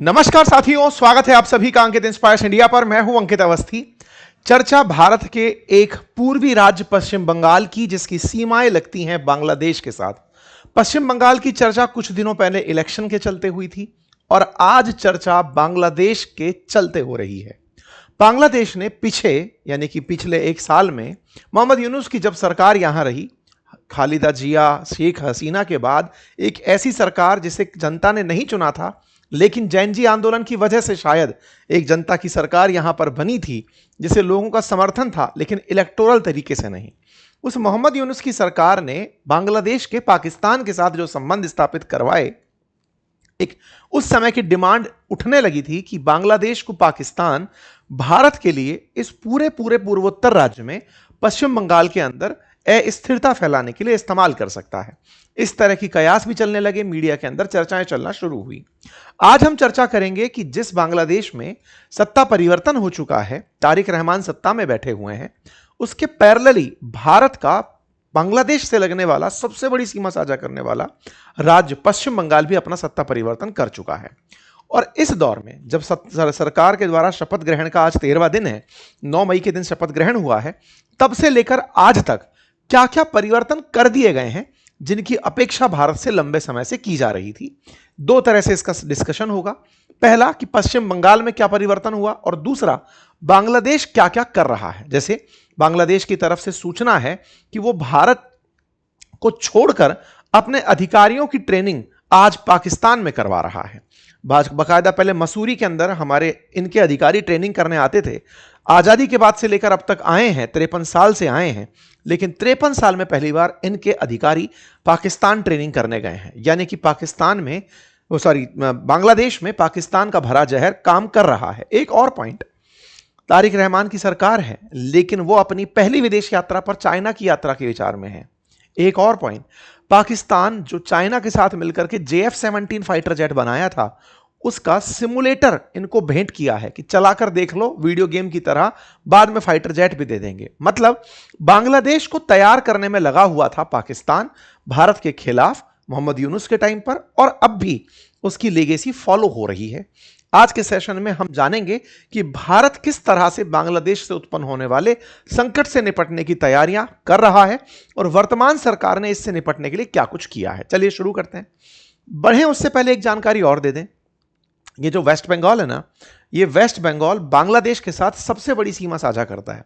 नमस्कार साथियों, स्वागत है आप सभी का अंकित इंस्पायर्स इंडिया पर। मैं हूं अंकित अवस्थी। चर्चा भारत के एक पूर्वी राज्य पश्चिम बंगाल की, जिसकी सीमाएं लगती हैं बांग्लादेश के साथ। पश्चिम बंगाल की चर्चा कुछ दिनों पहले इलेक्शन के चलते हुई थी और आज चर्चा बांग्लादेश के चलते हो रही है। बांग्लादेश ने यानी कि पिछले एक साल में मोहम्मद यूनुस की जब सरकार यहां रही, खालिदा जिया, शेख हसीना के बाद एक ऐसी सरकार जिसे जनता ने नहीं चुना था, लेकिन जैन जी आंदोलन की वजह से शायद एक जनता की सरकार यहां पर बनी थी, जिसे लोगों का समर्थन था, लेकिन इलेक्टोरल तरीके से नहीं। उस मोहम्मद यूनुस की सरकार ने बांग्लादेश के पाकिस्तान के साथ जो संबंध स्थापित करवाए, एक उस समय की डिमांड उठने लगी थी कि बांग्लादेश को पाकिस्तान भारत के लिए इस पूरे पूर्वोत्तर राज्य में पश्चिम बंगाल के अंदर अस्थिरता फैलाने के लिए इस्तेमाल कर सकता है। इस तरह की कयास भी चलने लगे, मीडिया के अंदर चर्चाएं चलना शुरू हुई। आज हम चर्चा करेंगे कि जिस बांग्लादेश में सत्ता परिवर्तन हो चुका है, तारिक रहमान सत्ता में बैठे हुए हैं, उसके पैरेलली भारत का बांग्लादेश से लगने वाला सबसे बड़ी सीमा साझा करने वाला राज्य पश्चिम बंगाल भी अपना सत्ता परिवर्तन कर चुका है। और इस दौर में जब सरकार के द्वारा शपथ ग्रहण का आज 13वां दिन है, 9 मई के दिन शपथ ग्रहण हुआ है, तब से लेकर आज तक क्या क्या परिवर्तन कर दिए गए हैं, जिनकी अपेक्षा भारत से लंबे समय से की जा रही थी। दो तरह से इसका डिस्कशन होगा। पहला कि पश्चिम बंगाल में क्या परिवर्तन हुआ, और दूसरा बांग्लादेश क्या क्या कर रहा है। जैसे बांग्लादेश की तरफ से सूचना है कि वो भारत को छोड़कर अपने अधिकारियों की ट्रेनिंग आज पाकिस्तान में करवा रहा है। बाकायदा पहले मसूरी के अंदर हमारे इनके अधिकारी ट्रेनिंग करने आते थे। आजादी के बाद से लेकर अब तक आए हैं, 53 साल से आए हैं, लेकिन 53 साल में पहली बार इनके अधिकारी पाकिस्तान ट्रेनिंग करने गए हैं। यानी कि बांग्लादेश में पाकिस्तान का भरा जहर काम कर रहा है। एक और पॉइंट, तारिक रहमान की सरकार है, लेकिन वो अपनी पहली विदेश यात्रा पर चाइना की यात्रा के विचार में है। एक और पॉइंट, पाकिस्तान जो चाइना के साथ मिलकर के JF-17 फाइटर जेट बनाया था, उसका सिमुलेटर इनको भेंट किया है कि चलाकर देख लो, वीडियो गेम की तरह, बाद में फाइटर जेट भी दे देंगे। मतलब बांग्लादेश को तैयार करने में लगा हुआ था पाकिस्तान भारत के खिलाफ मोहम्मद यूनुस के टाइम पर, और अब भी उसकी लेगेसी फॉलो हो रही है। आज के सेशन में हम जानेंगे कि भारत किस तरह से बांग्लादेश से उत्पन्न होने वाले संकट से निपटने की तैयारियां कर रहा है और वर्तमान सरकार ने इससे निपटने के लिए क्या कुछ किया है। चलिए शुरू करते हैं। बढ़े उससे पहले एक जानकारी और दे दें। ये जो वेस्ट बंगाल है ना, ये वेस्ट बंगाल बांग्लादेश के साथ सबसे बड़ी सीमा साझा करता है।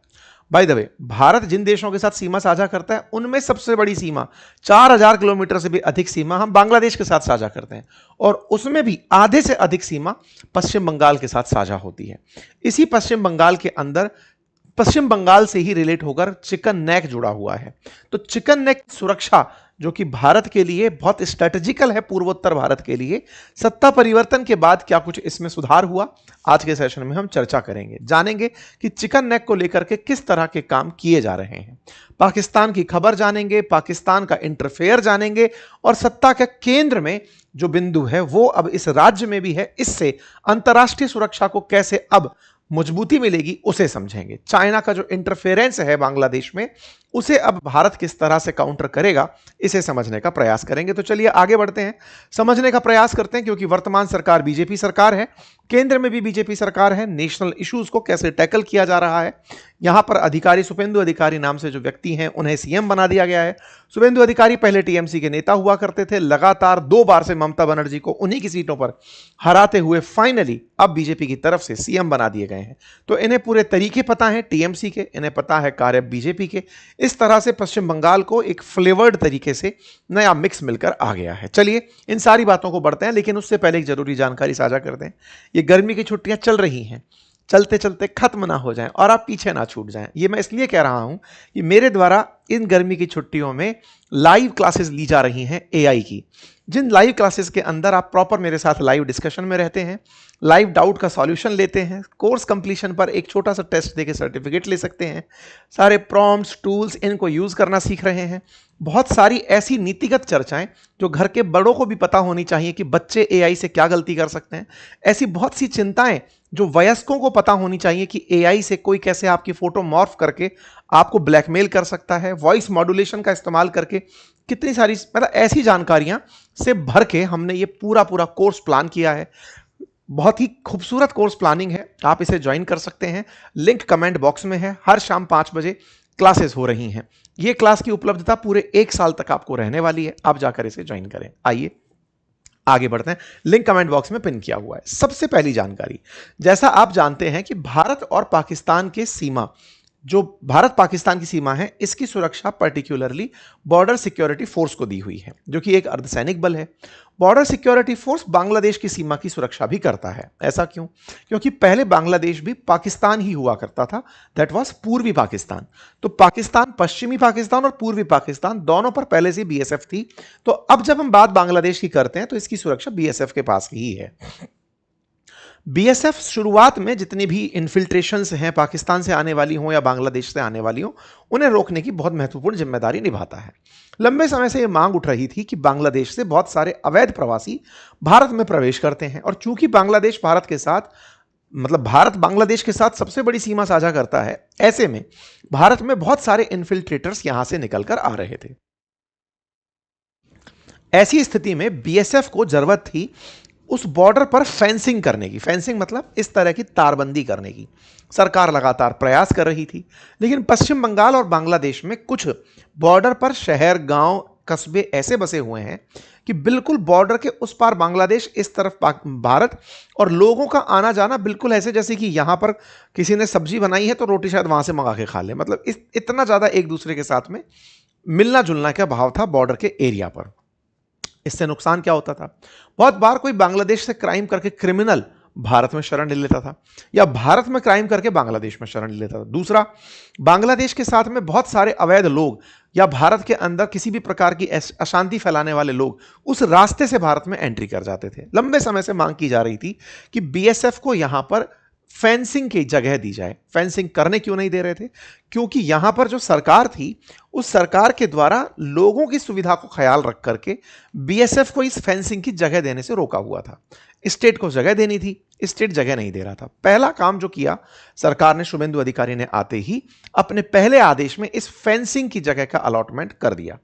बाय द वे, भारत जिन देशों के साथ सीमा साझा करता है, उनमें सबसे बड़ी सीमा 4000 किलोमीटर से भी अधिक सीमा हम बांग्लादेश के साथ साझा करते हैं, और उसमें भी आधे से अधिक सीमा पश्चिम बंगाल के साथ साझा होती है। इसी पश्चिम बंगाल के अंदर पश्चिम बंगाल से ही रिलेट होकर चिकन नेक जुड़ा हुआ है। तो चिकन नेक सुरक्षा, जो कि भारत के लिए बहुत स्ट्रेटेजिकल है, पूर्वोत्तर भारत के लिए, सत्ता परिवर्तन के बाद क्या कुछ इसमें सुधार हुआ, आज के सेशन में हम चर्चा करेंगे। जानेंगे कि चिकन नेक को लेकर के किस तरह के काम किए जा रहे हैं। पाकिस्तान की खबर जानेंगे, पाकिस्तान का इंटरफेयर जानेंगे, और सत्ता के केंद्र में जो बिंदु है वो अब इस राज्य में भी है, इससे अंतर्राष्ट्रीय सुरक्षा को कैसे अब मजबूती मिलेगी उसे समझेंगे। चाइना का जो इंटरफेरेंस है बांग्लादेश में, उसे अब भारत किस तरह से काउंटर करेगा, इसे समझने का प्रयास करेंगे। तो चलिए आगे बढ़ते हैं, समझने का प्रयास करते हैं। क्योंकि वर्तमान सरकार बीजेपी सरकार है, केंद्र में भी बीजेपी सरकार है। नेशनल इश्यूज को कैसे टैकल किया जा रहा है, यहां पर अधिकारी, शुभेंदु अधिकारी नाम से जो व्यक्ति हैं, उन्हें सीएम बना दिया गया है। शुभेंदु अधिकारी पहले टीएमसी के नेता हुआ करते थे, लगातार 2 बार से ममता बनर्जी को उन्हीं की सीटों पर हराते हुए फाइनली अब बीजेपी की तरफ से सीएम बना दिए गए हैं। तो इन्हें पूरे तरीके पता है टीएमसी के, इन्हें पता है कार्य बीजेपी के। इस तरह से पश्चिम बंगाल को एक फ्लेवर्ड तरीके से नया मिक्स मिलकर आ गया है। चलिए इन सारी बातों को बढ़ते हैं, लेकिन उससे पहले एक जरूरी जानकारी साझा करते हैं। ये गर्मी की छुट्टियां चल रही हैं, चलते चलते खत्म ना हो जाएं और आप पीछे ना छूट जाएं। ये मैं इसलिए कह रहा हूं कि मेरे द्वारा इन गर्मी की छुट्टियों में लाइव क्लासेस ली जा रही हैं एआई की, जिन लाइव क्लासेस के अंदर आप प्रॉपर मेरे साथ लाइव डिस्कशन में रहते हैं, लाइव डाउट का सॉल्यूशन लेते हैं, कोर्स कंप्लीशन पर एक छोटा सा टेस्ट देके सर्टिफिकेट ले सकते हैं, सारे प्रॉम्प्ट्स, टूल्स, इनको यूज करना सीख रहे हैं। बहुत सारी ऐसी नीतिगत चर्चाएं जो घर के बड़ों को भी पता होनी चाहिए कि बच्चे एआई से क्या गलती कर सकते हैं। ऐसी बहुत सी चिंताएं जो वयस्कों को पता होनी चाहिए कि एआई से कोई कैसे आपकी फोटो मॉर्फ करके आपको ब्लैकमेल कर सकता है, वॉइस मॉड्यूलेशन का इस्तेमाल करके कितनी सारी, मतलब ऐसी जानकारियां से भर के हमने ये पूरा कोर्स प्लान किया है। बहुत ही खूबसूरत कोर्स प्लानिंग है, आप इसे ज्वाइन कर सकते हैं। लिंक कमेंट बॉक्स में है। हर शाम 5 बजे क्लासेस हो रही हैं। ये क्लास की उपलब्धता पूरे 1 साल तक आपको रहने वाली है। आप जाकर इसे ज्वाइन करें। आइए आगे बढ़ते हैं। लिंक कमेंट बॉक्स में पिन किया हुआ है। सबसे पहली जानकारी, जैसा आप जानते हैं कि भारत और पाकिस्तान के सीमा, जो भारत पाकिस्तान की सीमा है, इसकी सुरक्षा पर्टिकुलरली बॉर्डर सिक्योरिटी फोर्स को दी हुई है, जो कि एक अर्धसैनिक बल है। बॉर्डर सिक्योरिटी फोर्स बांग्लादेश की सीमा की सुरक्षा भी करता है। ऐसा क्यों? क्योंकि पहले बांग्लादेश भी पाकिस्तान ही हुआ करता था, दैट वाज पूर्वी पाकिस्तान। तो पाकिस्तान, पश्चिमी पाकिस्तान और पूर्वी पाकिस्तान दोनों पर पहले से बीएसएफ थी। तो अब जब हम बात बांग्लादेश की करते हैं तो इसकी सुरक्षा बीएसएफ के पास ही है। बीएसएफ शुरुआत में जितनी भी इन्फिल्ट्रेशंस हैं, पाकिस्तान से आने वाली हों या बांग्लादेश से आने वाली हों, उन्हें रोकने की बहुत महत्वपूर्ण जिम्मेदारी निभाता है। लंबे समय से यह मांग उठ रही थी कि बांग्लादेश से बहुत सारे अवैध प्रवासी भारत में प्रवेश करते हैं, और चूंकि बांग्लादेश भारत के साथ, मतलब भारत बांग्लादेश के साथ सबसे बड़ी सीमा साझा करता है, ऐसे में भारत में बहुत सारे इन्फिल्ट्रेटर्स यहां से निकलकर आ रहे थे। ऐसी स्थिति में बीएसएफ को जरूरत थी उस बॉर्डर पर फेंसिंग करने की। फेंसिंग मतलब इस तरह की तारबंदी करने की। सरकार लगातार प्रयास कर रही थी, लेकिन पश्चिम बंगाल और बांग्लादेश में कुछ बॉर्डर पर शहर, गांव, कस्बे ऐसे बसे हुए हैं कि बिल्कुल बॉर्डर के उस पार बांग्लादेश, इस तरफ भारत, और लोगों का आना जाना बिल्कुल ऐसे जैसे कि यहां पर किसी ने सब्जी बनाई है तो रोटी शायद वहां से मंगा के खा ले। मतलब इतना ज्यादा एक दूसरे के साथ में मिलना जुलना का भाव था बॉर्डर के एरिया पर। इससे नुकसान क्या होता था? बहुत बार कोई बांग्लादेश से क्राइम करके क्रिमिनल भारत में शरण ले लेता था, या भारत में क्राइम करके बांग्लादेश में शरण ले लेता था। दूसरा, बांग्लादेश के साथ में बहुत सारे अवैध लोग या भारत के अंदर किसी भी प्रकार की अशांति फैलाने वाले लोग उस रास्ते से भारत में एंट्री कर जाते थे। लंबे समय से मांग की जा रही थी कि बीएसएफ को यहां पर फेंसिंग की जगह दी जाए। फेंसिंग करने क्यों नहीं दे रहे थे? क्योंकि यहां पर जो सरकार थी, उस सरकार के द्वारा लोगों की सुविधा को ख्याल रख करके बीएसएफ को इस फेंसिंग की जगह देने से रोका हुआ था। स्टेट को जगह देनी थी, स्टेट जगह नहीं दे रहा था। पहला काम जो किया सरकार ने, शुभेंदु अधिकारी ने आते ही अपने पहले आदेश में इस फेंसिंग की जगह का अलॉटमेंट कर दिया।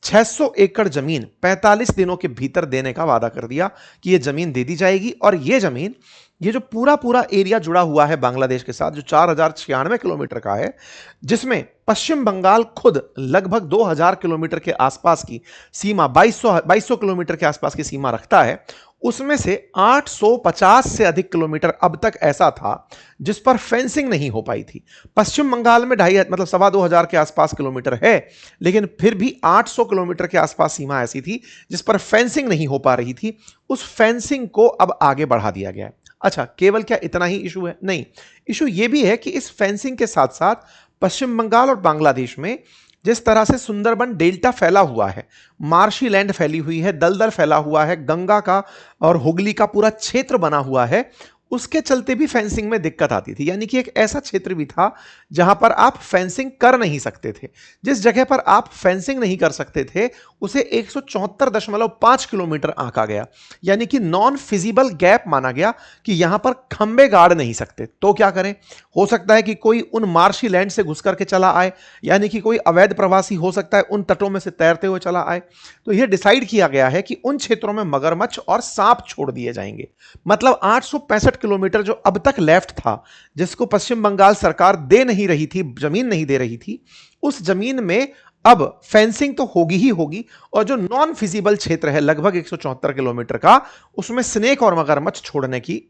600 एकड़ जमीन 45 दिनों के भीतर देने का वादा कर दिया कि यह जमीन दे दी जाएगी। और यह जमीन, ये जो पूरा पूरा एरिया जुड़ा हुआ है बांग्लादेश के साथ, जो 4096 किलोमीटर का है, जिसमें पश्चिम बंगाल खुद लगभग 2000 किलोमीटर के आसपास की सीमा, 2200 किलोमीटर के आसपास की सीमा रखता है, उसमें से 850 से अधिक किलोमीटर अब तक ऐसा था जिस पर फेंसिंग नहीं हो पाई थी। पश्चिम बंगाल में 2,500 के आसपास किलोमीटर है, लेकिन फिर भी 800 किलोमीटर के आसपास सीमा ऐसी थी जिस पर फेंसिंग नहीं हो पा रही थी। उस फेंसिंग को अब आगे बढ़ा दिया गया है। अच्छा, केवल क्या इतना ही इशू है? नहीं, इशू यह भी है कि इस फेंसिंग के साथ साथ पश्चिम बंगाल और बांग्लादेश में जिस तरह से सुंदरबन डेल्टा फैला हुआ है, मार्शी लैंड फैली हुई है, दलदल फैला हुआ है, गंगा का और हुगली का पूरा क्षेत्र बना हुआ है, उसके चलते भी फेंसिंग में दिक्कत आती थी। यानी कि एक ऐसा क्षेत्र भी था जहां पर आप फेंसिंग कर नहीं सकते थे। जिस जगह पर आप फेंसिंग नहीं कर सकते थे उसे 174.5 किलोमीटर आंका गया, यानी कि नॉन फिजिबल गैप माना गया कि यहां पर खंबे गाड़ नहीं सकते। तो क्या करें? हो सकता है कि कोई उन मार्शी लैंड से घुस करके चला आए, यानी कि कोई अवैध प्रवासी हो सकता है उन तटों में से तैरते हुए चला आए। तो यह डिसाइड किया गया है कि उन क्षेत्रों में मगरमच्छ और सांप छोड़ दिए जाएंगे। मतलब 865 किलोमीटर जो अब तक लेफ्ट था, जिसको पश्चिम बंगाल सरकार दे नहीं रही थी, जमीन नहीं दे रही थी, उस जमीन में अब फेंसिंग तो होगी ही होगी, और जो नॉन फिजिबल क्षेत्र है लगभग 174 किलोमीटर का, उसमें स्नेक और मगरमच्छ छोड़ने की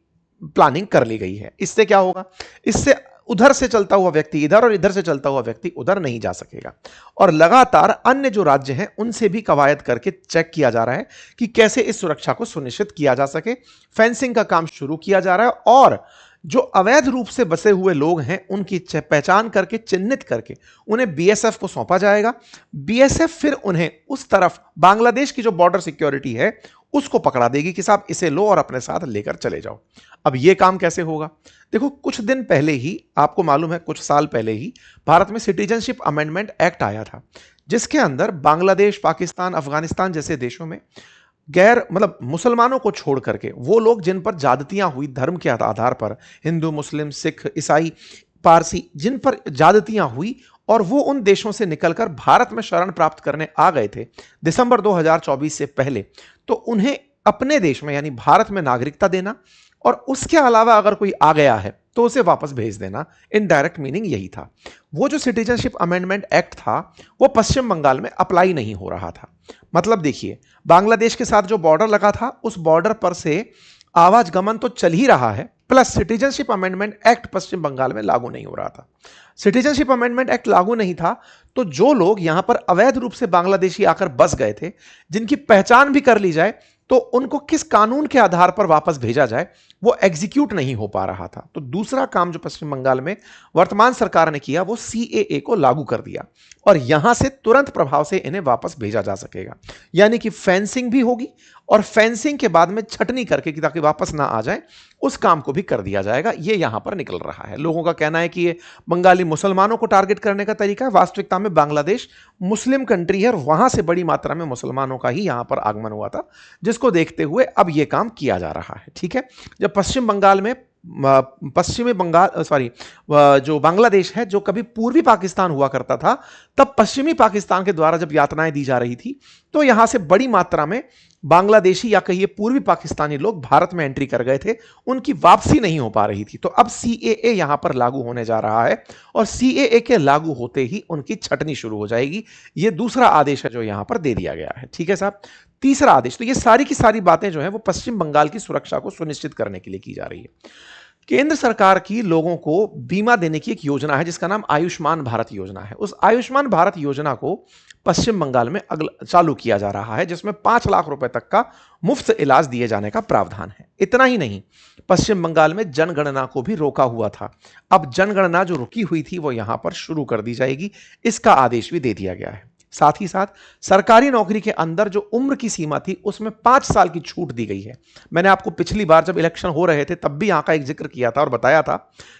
प्लानिंग कर ली गई है। इससे क्या होगा? इससे उधर से चलता हुआ व्यक्ति इधर और इधर से चलता हुआ व्यक्ति उधर नहीं जा सकेगा। और लगातार अन्य जो राज्य हैं उनसे भी कवायद करके चेक किया जा रहा है कि कैसे इस सुरक्षा को सुनिश्चित किया जा सके। फेंसिंग का काम शुरू किया जा रहा है, और जो अवैध रूप से बसे हुए लोग हैं उनकी पहचान करके, चिन्हित करके उन्हें बीएसएफ को सौंपा जाएगा। बीएसएफ फिर उन्हें उस तरफ बांग्लादेश की जो बॉर्डर सिक्योरिटी है उसको पकड़ा देगी कि साहब इसे लो और अपने साथ लेकर चले जाओ। अब यह काम कैसे होगा? देखो, कुछ दिन पहले ही, आपको मालूम है कुछ साल पहले ही भारत में सिटीजनशिप अमेंडमेंट एक्ट आया था, जिसके अंदर बांग्लादेश, पाकिस्तान, अफगानिस्तान जैसे देशों में मतलब मुसलमानों को छोड़ करके वो लोग जिन पर ज्यादतियां हुई धर्म के आधार पर, हिंदू, मुस्लिम, सिख, ईसाई, पारसी, जिन पर ज्यादतियां हुई और वो उन देशों से निकलकर भारत में शरण प्राप्त करने आ गए थे दिसंबर 2024 से पहले, तो उन्हें अपने देश में यानी भारत में नागरिकता देना, और उसके अलावा अगर कोई आ गया है तो उसे वापस भेज देना। इनडायरेक्ट मीनिंग यही था। वो जो सिटीजनशिप अमेंडमेंट एक्ट था वो पश्चिम बंगाल में अप्लाई नहीं हो रहा था। मतलब देखिए, बांग्लादेश के साथ जो बॉर्डर लगा था उस बॉर्डर पर से आवागमन तो चल ही रहा है, प्लस सिटीजनशिप अमेंडमेंट एक्ट पश्चिम बंगाल में लागू नहीं हो रहा था। सिटीजनशिप अमेंडमेंट एक्ट लागू नहीं था तो जो लोग यहां पर अवैध रूप से बांग्लादेशी आकर बस गए थे, जिनकी पहचान भी कर ली जाए तो उनको किस कानून के आधार पर वापस भेजा जाए, वो एग्जीक्यूट नहीं हो पा रहा था। तो दूसरा काम जो पश्चिम बंगाल में वर्तमान सरकार ने किया वो सीएए को लागू कर दिया, और यहां से तुरंत प्रभाव से इन्हें वापस भेजा जा सकेगा। यानी कि फेंसिंग भी होगी, और फेंसिंग के बाद में छटनी करके कि ताकि वापस ना आ जाए, उस काम को भी कर दिया जाएगा। ये यहां पर निकल रहा है। लोगों का कहना है कि ये बंगाली मुसलमानों को टारगेट करने का तरीका है। वास्तविकता में बांग्लादेश मुस्लिम कंट्री है और वहां से बड़ी मात्रा में मुसलमानों का ही यहां पर आगमन हुआ था, जिसको देखते हुए अब यह काम किया जा रहा है। ठीक है, जब पश्चिम बंगाल में पश्चिमी बंगाल जो बांग्लादेश है, जो कभी पूर्वी पाकिस्तान हुआ करता था, तब पश्चिमी पाकिस्तान के द्वारा जब यातनाएं दी जा रही थी तो यहां से बड़ी मात्रा में बांग्लादेशी या कहिए पूर्वी पाकिस्तानी लोग भारत में एंट्री कर गए थे, उनकी वापसी नहीं हो पा रही थी। तो अब सीएए यहां पर लागू होने जा रहा है, और सीएए के लागू होते ही उनकी छटनी शुरू हो जाएगी। यह दूसरा आदेश है जो यहां पर दे दिया गया है। ठीक है साहब, तीसरा आदेश। तो ये सारी की सारी बातें जो है वो पश्चिम बंगाल की सुरक्षा को सुनिश्चित करने के लिए की जा रही है। केंद्र सरकार की लोगों को बीमा देने की एक योजना है जिसका नाम आयुष्मान भारत योजना है। उस आयुष्मान भारत योजना को पश्चिम बंगाल में चालू किया जा रहा है, जिसमें 5 लाख रुपए तक का मुफ्त इलाज दिए जाने का प्रावधान है। इतना ही नहीं, पश्चिम बंगाल में जनगणना को भी रोका हुआ था। अब जनगणना जो रुकी हुई थी वो यहां पर शुरू कर दी जाएगी, इसका आदेश भी दे दिया गया है। साथ ही साथ सरकारी नौकरी के अंदर जो उम्र की सीमा थी उसमें 5 साल की छूट दी गई है। मैंने आपको पिछली बार जब इलेक्शन हो रहे थे तब भी यहां का एक जिक्र किया था और बताया था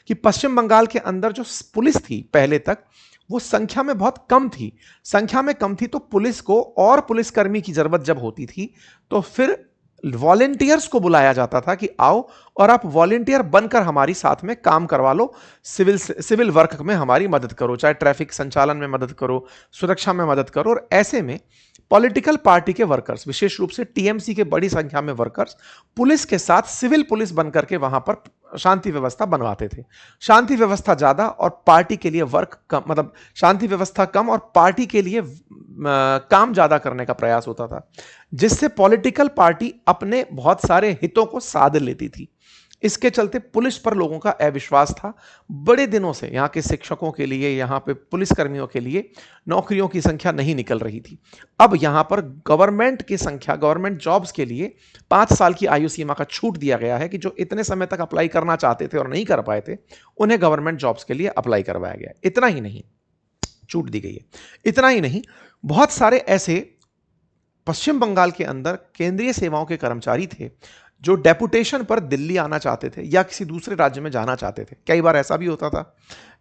कि पश्चिम बंगाल के अंदर जो पुलिस थी पहले तक, वो संख्या में बहुत कम थी। संख्या में कम थी तो पुलिस को और पुलिसकर्मी की जरूरत जब होती थी तो फिर वॉलेंटियर्स को बुलाया जाता था कि आओ और आप वॉलेंटियर बनकर हमारी साथ में काम करवा लो, सिविल वर्क में हमारी मदद करो, चाहे ट्रैफिक संचालन में मदद करो, सुरक्षा में मदद करो। और ऐसे में पॉलिटिकल पार्टी के वर्कर्स, विशेष रूप से टीएमसी के बड़ी संख्या में वर्कर्स पुलिस के साथ सिविल पुलिस बनकर के वहां पर शांति व्यवस्था बनवाते थे। शांति व्यवस्था ज्यादा और पार्टी के लिए वर्क कम, मतलब शांति व्यवस्था कम और पार्टी के लिए काम ज्यादा करने का प्रयास होता था, जिससे पॉलिटिकल पार्टी अपने बहुत सारे हितों को साध लेती थी। इसके चलते पुलिस पर लोगों का अविश्वास था। बड़े दिनों से यहाँ के शिक्षकों के लिए, यहाँ पे पुलिसकर्मियों के लिए नौकरियों की संख्या नहीं निकल रही थी। अब यहाँ पर गवर्नमेंट की संख्या, गवर्नमेंट जॉब्स के लिए 5 साल की आयु सीमा का छूट दिया गया है कि जो इतने समय तक अप्लाई करना चाहते थे और नहीं कर पाए थे, उन्हें गवर्नमेंट जॉब्स के लिए अप्लाई करवाया गया। इतना ही नहीं, छूट दी गई है। इतना ही नहीं, बहुत सारे ऐसे पश्चिम बंगाल के अंदर केंद्रीय सेवाओं के कर्मचारी थे जो डेपुटेशन पर दिल्ली आना चाहते थे या किसी दूसरे राज्य में जाना चाहते थे। कई बार ऐसा भी होता था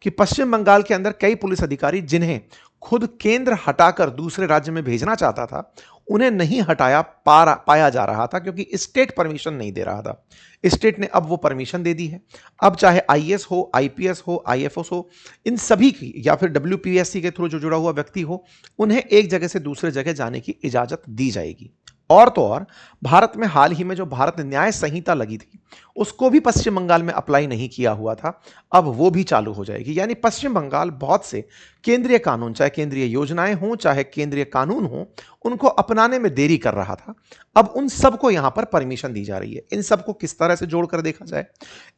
कि पश्चिम बंगाल के अंदर कई पुलिस अधिकारी जिन्हें खुद केंद्र हटाकर दूसरे राज्य में भेजना चाहता था, उन्हें नहीं हटाया पाया जा रहा था क्योंकि स्टेट परमिशन नहीं दे रहा था। स्टेट ने अब वो परमिशन दे दी है। अब चाहे आईएएस हो, आईपीएस हो, आईएफएस हो, इन सभी की, या फिर डब्ल्यूपीएससी के थ्रू जो जुड़ा हुआ व्यक्ति हो, उन्हें एक जगह से दूसरे जगह जाने की इजाजत दी जाएगी। और तो और भारत में हाल ही में जो भारत न्याय संहिता लगी थी उसको भी पश्चिम बंगाल में अप्लाई नहीं किया हुआ था, अब वो भी चालू हो जाएगी। यानी पश्चिम बंगाल बहुत से केंद्रीय कानून, चाहे केंद्रीय योजनाएं हों चाहे केंद्रीय कानून हों, उनको अपनाने में देरी कर रहा था। अब उन सबको यहां पर परमिशन दी जा रही है। इन सबको किस तरह से जोड़कर देखा जाए,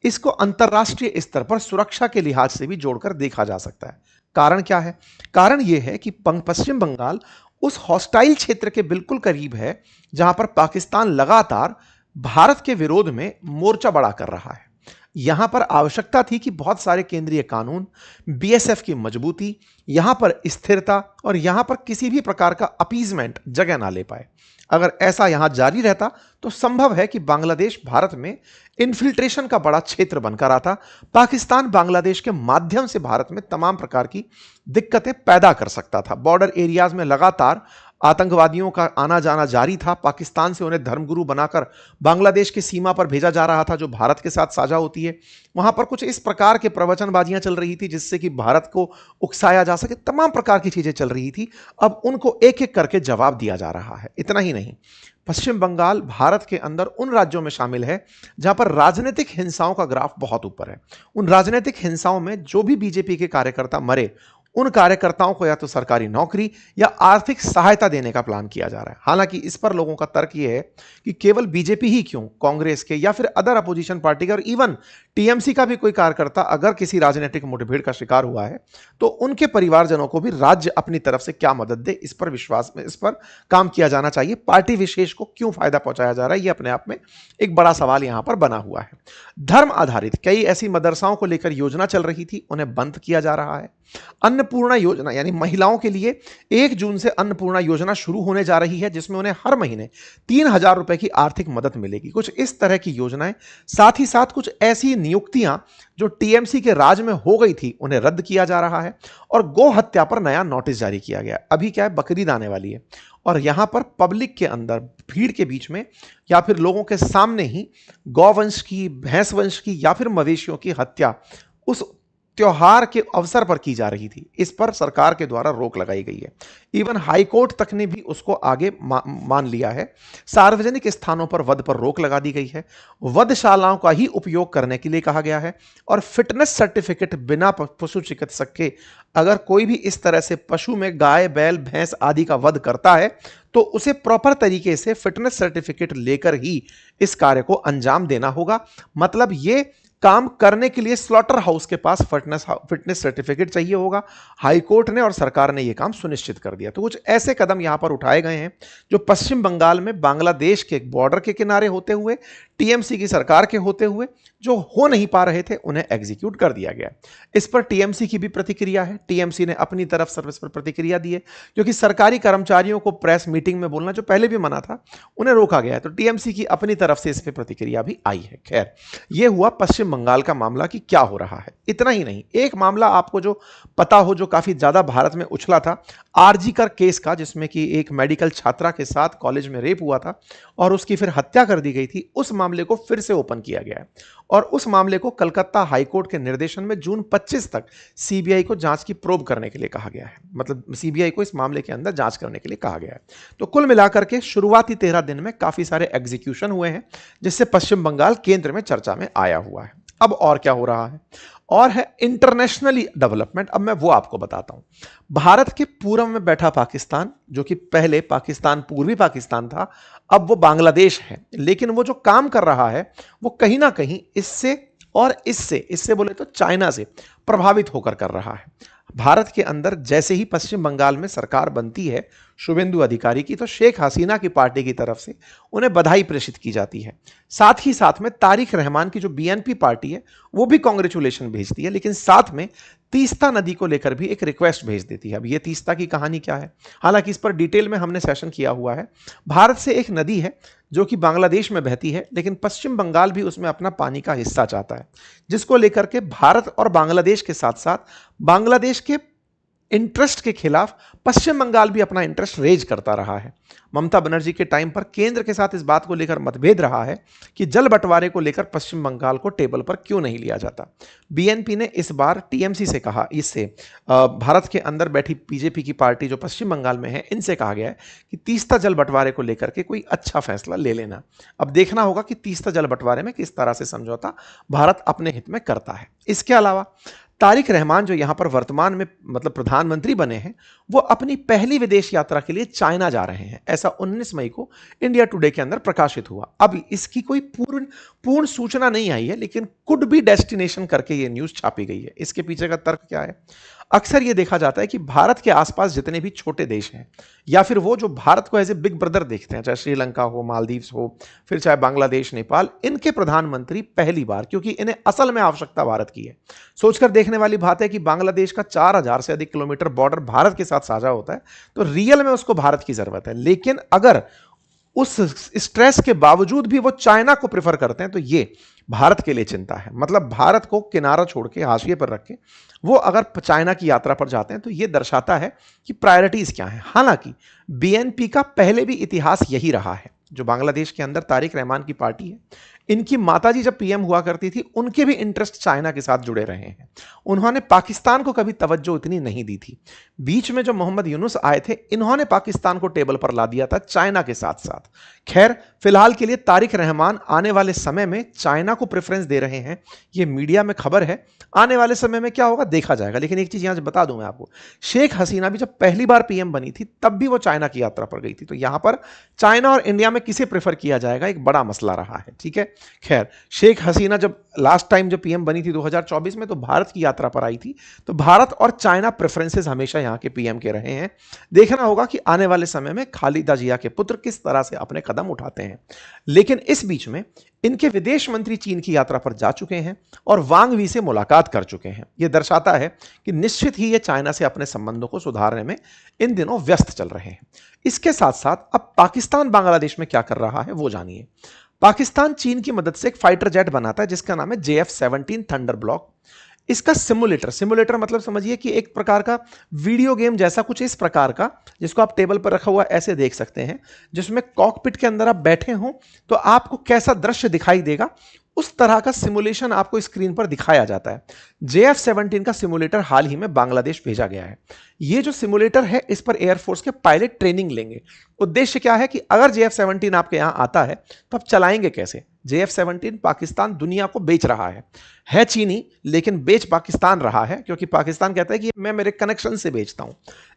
इसको अंतरराष्ट्रीय स्तर पर सुरक्षा के लिहाज से भी जोड़कर देखा जा सकता है। कारण क्या है? कारण यह है कि पश्चिम बंगाल उस हॉस्टाइल क्षेत्र के बिल्कुल करीब है जहां पर पाकिस्तान लगातार भारत के विरोध में मोर्चा बड़ा कर रहा है। यहां पर आवश्यकता थी कि बहुत सारे केंद्रीय कानून, बीएसएफ की मजबूती, यहां पर स्थिरता और यहां पर किसी भी प्रकार का अपीजमेंट जगह ना ले पाए। अगर ऐसा यहां जारी रहता तो संभव है कि बांग्लादेश भारत में इन्फिल्ट्रेशन का बड़ा क्षेत्र बनकर आता, पाकिस्तान बांग्लादेश के माध्यम से भारत में तमाम प्रकार की दिक्कतें पैदा कर सकता था। बॉर्डर एरियाज में लगातार आतंकवादियों का आना जाना जारी था। पाकिस्तान से उन्हें धर्मगुरु बनाकर बांग्लादेश की सीमा पर भेजा जा रहा था, जो भारत के साथ साझा होती है। वहां पर कुछ इस प्रकार के प्रवचनबाजियां चल रही थी जिससे कि भारत को उकसाया जा सके, तमाम प्रकार की चीजें चल रही थी। अब उनको एक एक करके जवाब दिया जा रहा है। इतना ही नहीं, पश्चिम बंगाल भारत के अंदर उन राज्यों में शामिल है जहां पर राजनीतिक हिंसाओं का ग्राफ बहुत ऊपर है। उन राजनीतिक हिंसाओं में जो भी बीजेपी के कार्यकर्ता मरे, उन कार्यकर्ताओं को या तो सरकारी नौकरी या आर्थिक सहायता देने का प्लान किया जा रहा है। हालांकि इस पर लोगों का तर्क यह है कि केवल बीजेपी ही क्यों, कांग्रेस के या फिर अदर अपोजिशन पार्टी के और इवन टीएमसी का भी कोई कार्यकर्ता अगर किसी राजनीतिक मुठभेड़ का शिकार हुआ है तो उनके परिवारजनों को भी राज्य अपनी तरफ से क्या मदद दे, इस पर विश्वास में, इस पर काम किया जाना चाहिए। पार्टी विशेष को क्यों फायदा पहुंचाया जा रहा है, यह अपने आप में एक बड़ा सवाल यहां पर बना हुआ है। धर्म आधारित कई ऐसी मदरसाओं को लेकर योजना चल रही थी, उन्हें बंद किया जा रहा है। अन्नपूर्णा योजना, यानी महिलाओं के लिए 1 जून से अन्नपूर्णा योजना शुरू होने जा रही है, जिसमें उन्हें हर महीने 3,000 रुपए की आर्थिक मदद मिलेगी। कुछ इस तरह की योजनाएं, साथ ही साथ कुछ ऐसी नियुक्तियां जो टीएमसी के राज में हो गई थी, उन्हें रद्द किया जा रहा है। और गौ हत्या पर नया नोटिस जारी किया गया। अभी क्या है, बकरीद आने वाली है और यहां पर पब्लिक के अंदर, भीड़ के बीच में या फिर लोगों के सामने ही गौवंश की, भैंस वंश की या फिर मवेशियों की हत्या उस त्योहार के अवसर पर की जा रही थी। इस पर सरकार के द्वारा रोक लगाई गई है। इवन हाई कोर्ट तक ने भी उसको आगे मान लिया है। सार्वजनिक स्थानों पर वध पर रोक लगा दी गई है। वधशालाओं का ही उपयोग करने के लिए कहा गया है। और फिटनेस सर्टिफिकेट बिना पशु चिकित्सक के अगर कोई भी इस तरह से पशु में गाय, बैल, भैंस आदि का वध करता है तो उसे प्रॉपर तरीके से फिटनेस सर्टिफिकेट लेकर ही इस कार्य को अंजाम देना होगा। मतलब ये काम करने के लिए स्लॉटर हाउस के पास फिटनेस सर्टिफिकेट चाहिए होगा। हाईकोर्ट ने और सरकार ने यह काम सुनिश्चित कर दिया। तो कुछ ऐसे कदम यहां पर उठाए गए हैं जो पश्चिम बंगाल में बांग्लादेश के बॉर्डर के किनारे होते हुए, टीएमसी की सरकार के होते हुए, जो हो नहीं पा रहे थे उन्हें एग्जीक्यूट कर दिया गया। इस पर टीएमसी की भी प्रतिक्रिया है। टीएमसी ने अपनी तरफ सर्विस पर प्रतिक्रिया दी है, क्योंकि सरकारी कर्मचारियों को प्रेस मीटिंग में बोलना जो पहले भी मना था, उन्हें रोका गया है। तो टीएमसी की अपनी तरफ से इस पर प्रतिक्रिया भी आई है। खैर, यह हुआ पश्चिम बंगाल का मामला कि क्या हो रहा है। इतना ही नहीं, एक मामला आपको जो पता हो, जो काफी ज्यादा भारत में उछला था, आरजी कर केस का, जिसमें कि एक मेडिकल छात्रा के साथ कॉलेज में रेप हुआ था और उसकी फिर हत्या कर दी गई थी। उस मामले को फिर से ओपन किया गया है और उस मामले को कलकत्ता हाईकोर्ट के निर्देशन में जून 25 तक सीबीआई को जांच की प्रोब करने के लिए कहा गया है। मतलब सीबीआई को इस मामले के अंदर जांच करने के लिए कहा गया है। तो कुल मिलाकर के शुरुआती 13 दिन में काफी सारे एग्जीक्यूशन हुए हैं, जिससे पश्चिम बंगाल केंद्र में चर्चा में आया हुआ है। अब और क्या हो रहा है, और है इंटरनेशनली डेवलपमेंट। अब मैं वो आपको बताता हूं। भारत के पूर्व में बैठा पाकिस्तान, जो कि पहले पाकिस्तान पूर्वी पाकिस्तान था, अब वो बांग्लादेश है। लेकिन वो जो काम कर रहा है वो कहीं ना कहीं इससे और इससे बोले तो चाइना से प्रभावित होकर कर रहा है। भारत के अंदर जैसे ही पश्चिम बंगाल में सरकार बनती है शुभेंदु अधिकारी की, तो शेख हसीना की पार्टी की तरफ से उन्हें बधाई प्रेषित की जाती है। साथ ही साथ में तारिक रहमान की जो बीएनपी पार्टी है वो भी कांग्रेचुलेशन भेजती है, लेकिन साथ में तीस्ता नदी को लेकर भी एक रिक्वेस्ट भेज देती है। अब ये तीस्ता की कहानी क्या है, हालांकि इस पर डिटेल में हमने सेशन किया हुआ है। भारत से एक नदी है जो कि बांग्लादेश में बहती है, लेकिन पश्चिम बंगाल भी उसमें अपना पानी का हिस्सा चाहता है, जिसको लेकर के भारत और बांग्लादेश के साथ साथ बांग्लादेश के इंटरेस्ट के खिलाफ पश्चिम बंगाल भी अपना इंटरेस्ट रेज करता रहा है। ममता बनर्जी के टाइम पर केंद्र के साथ इस बात को लेकर मतभेद रहा है कि जल बंटवारे को लेकर पश्चिम बंगाल को टेबल पर क्यों नहीं लिया जाता। बीएनपी ने इस बार टीएमसी से कहा, इससे भारत के अंदर बैठी बीजेपी की पार्टी जो पश्चिम बंगाल में है, इनसे कहा गया है कि तीस्ता जल बंटवारे को लेकर के कोई अच्छा फैसला ले लेना। अब देखना होगा कि तीस्ता जल बंटवारे में किस तरह से समझौता भारत अपने हित में करता है। इसके अलावा तारिक रहमान जो यहां पर वर्तमान में मतलब प्रधानमंत्री बने हैं, वो अपनी पहली विदेश यात्रा के लिए चाइना जा रहे हैं। ऐसा 19 मई को इंडिया टुडे के अंदर प्रकाशित हुआ। अब इसकी कोई पूर्ण सूचना नहीं आई है, लेकिन कुड बी डेस्टिनेशन करके ये न्यूज छापी गई है। इसके पीछे का तर्क क्या है? अक्सर ये देखा जाता है कि भारत के आसपास जितने भी छोटे देश हैं, या फिर वो जो भारत को एज ए बिग ब्रदर देखते हैं, चाहे श्रीलंका हो, मालदीव्स हो, फिर चाहे बांग्लादेश, नेपाल, इनके प्रधानमंत्री पहली बार, क्योंकि इन्हें असल में आवश्यकता भारत की है। सोचकर देखने वाली बात है कि बांग्लादेश का 4000 से अधिक किलोमीटर बॉर्डर भारत के साथ साझा होता है, तो रियल में उसको भारत की जरूरत है। लेकिन अगर उस स्ट्रेस के बावजूद भी वो चाइना को प्रेफर करते हैं, तो ये भारत के लिए चिंता है। मतलब भारत को किनारा छोड़ के, हाशिए पर रख के वो अगर चाइना की यात्रा पर जाते हैं, तो ये दर्शाता है कि प्रायोरिटीज क्या है। हालांकि बीएनपी का पहले भी इतिहास यही रहा है। जो बांग्लादेश के अंदर तारिक रहमान की पार्टी है, इनकी माताजी जब पीएम हुआ करती थी, उनके भी इंटरेस्ट चाइना के साथ जुड़े रहे हैं। उन्होंने पाकिस्तान को कभी तवज्जो इतनी नहीं दी थी। बीच में जो मोहम्मद यूनुस आए थे, इन्होंने पाकिस्तान को टेबल पर ला दिया था चाइना के साथ साथ। खैर, फिलहाल के लिए तारिक रहमान आने वाले समय में चाइना को प्रेफरेंस दे रहे हैं, ये मीडिया में खबर है। आने वाले समय में क्या होगा देखा जाएगा। लेकिन एक चीज यहां से बता दूं मैं आपको, शेख हसीना भी जब पहली बार पीएम बनी थी, तब भी वो चाइना की यात्रा पर गई थी। तो यहां पर चाइना और इंडिया में किसे प्रेफर किया जाएगा, एक बड़ा मसला रहा है। ठीक है, खैर, शेख हसीना जब लास्ट टाइम जब पीएम बनी थी 2024 में, तो भारत की यात्रा पर आई थी। तो भारत और चाइना प्रेफरेंसेस हमेशा यहां के पीएम के रहे हैं। देखना होगा कि आने वाले समय में खालिदा जिया के पुत्र किस तरह से अपने कदम उठाते हैं। लेकिन इस बीच में इनके विदेश मंत्री चीन की यात्रा पर जा चुके हैं और वांग वी से मुलाकात कर चुके हैं। यह दर्शाता है कि निश्चित ही ये चाइना से अपने संबंधों को सुधारने में इन दिनों व्यस्त चल रहे हैं। इसके साथ साथ अब पाकिस्तान बांग्लादेश में क्या कर रहा है वो जानिए। पाकिस्तान चीन की मदद से एक फाइटर जेट बनाता है जिसका नाम है JF-17 थंडर ब्लॉक। इसका सिमुलेटर मतलब समझिए कि एक प्रकार का वीडियो गेम जैसा कुछ इस प्रकार का, जिसको आप टेबल पर रखा हुआ ऐसे देख सकते हैं, जिसमें कॉकपिट के अंदर आप बैठे हो तो आपको कैसा दृश्य दिखाई देगा, उस तरह का सिमुलेशन आपको स्क्रीन पर दिखाया जाता है। JF-17 का सिमुलेटर हाल ही में बांग्लादेश भेजा गया है। ये जो सिमुलेटर है, इस पर एयरफोर्स के पायलट ट्रेनिंग लेंगे। उद्देश्य क्या है कि अगर JF-17 आपके यहां आता है तो आप चलाएंगे कैसे। JF-17 पाकिस्तान दुनिया को बेच रहा है चीनी, लेकिन बेच पाकिस्तान रहा है, क्योंकि पाकिस्तान कहता है कि मैं मेरे कनेक्शन से बेचता हूं।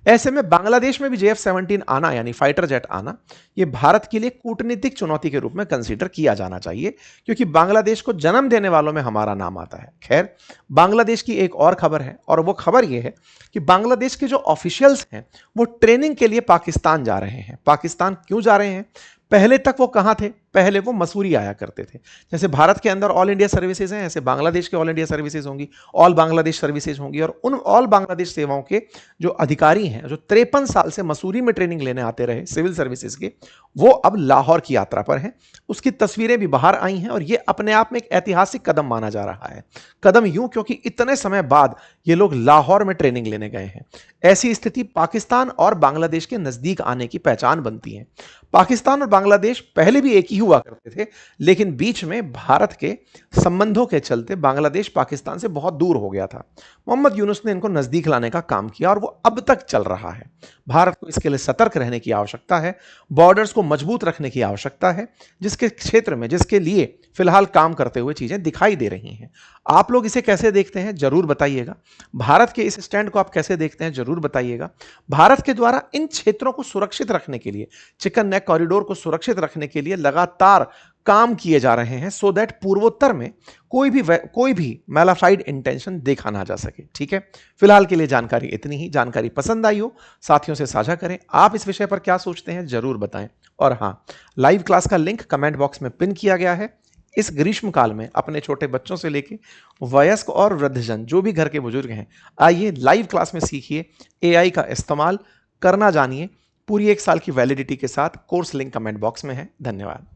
ऐसे में बांग्लादेश में भी JF-17 आना, यानी फाइटर जेट आना, यह भारत के लिए कूटनीतिक चुनौती के रूप में कंसीडर किया जाना चाहिए, क्योंकि बांग्लादेश को जन्म देने वालों में हमारा नाम आता है। खैर, बांग्लादेश की एक और खबर है, और वो खबर यह है कि बांग्लादेश के जो ऑफिशियल्स हैं वो ट्रेनिंग के लिए पाकिस्तान जा रहे हैं। पाकिस्तान क्यों जा रहे हैं? पहले तक वो कहां थे? पहले वो मसूरी आया करते थे। जैसे भारत के अंदर ऑल इंडिया सर्विसेज हैं, ऐसे बांग्लादेश के ऑल इंडिया सर्विसेज होंगी, ऑल बांग्लादेश सर्विसेज होंगी। और उन ऑल बांग्लादेश सेवाओं के जो अधिकारी हैं, जो 53 साल से मसूरी में ट्रेनिंग लेने आते रहे सिविल सर्विसेज के, वो अब लाहौर की यात्रा पर हैं। उसकी तस्वीरें भी बाहर आई हैं, और ये अपने आप में एक ऐतिहासिक कदम माना जा रहा है। कदम यूं क्योंकि इतने समय बाद ये लोग लाहौर में ट्रेनिंग लेने गए हैं। ऐसी स्थिति पाकिस्तान और बांग्लादेश के नजदीक आने की पहचान बनती है। पाकिस्तान और बांग्लादेश पहले भी एक ही हुआ करते थे, लेकिन बीच में भारत के संबंधों के चलते बांग्लादेश पाकिस्तान से बहुत दूर हो गया था। मोहम्मद यूनुस ने इनको नजदीक लाने का काम किया, और वो अब तक चल रहा है। भारत को इसके लिए सतर्क रहने की आवश्यकता है, बॉर्डर्स को मजबूत रखने की आवश्यकता है, जिसके क्षेत्र में, जिसके लिए फिलहाल काम करते हुए चीजें दिखाई दे रही हैं। आप लोग इसे कैसे देखते हैं जरूर बताइएगा। भारत के इस स्टैंड को आप कैसे देखते हैं जरूर बताइएगा। भारत के द्वारा इन क्षेत्रों को सुरक्षित रखने के लिए, चिकन नेक कॉरिडोर को सुरक्षित रखने के लिए लगातार काम किए जा रहे हैं, सो दैट पूर्वोत्तर में कोई भी मैलाफाइड इंटेंशन देखा ना जा सके। ठीक है, फिलहाल के लिए जानकारी इतनी ही। जानकारी पसंद आई हो, साथियों से साझा करें। आप इस विषय पर क्या सोचते हैं जरूर बताएं। और हां, लाइव क्लास का लिंक कमेंट बॉक्स में पिन किया गया है। इस ग्रीष्म काल में अपने छोटे बच्चों से लेके वयस्क और वृद्धजन, जो भी घर के बुजुर्ग हैं, आइए लाइव क्लास में सीखिए, AI का इस्तेमाल करना जानिए। पूरी 1 साल की वैलिडिटी के साथ। कोर्स लिंक कमेंट बॉक्स में है। धन्यवाद।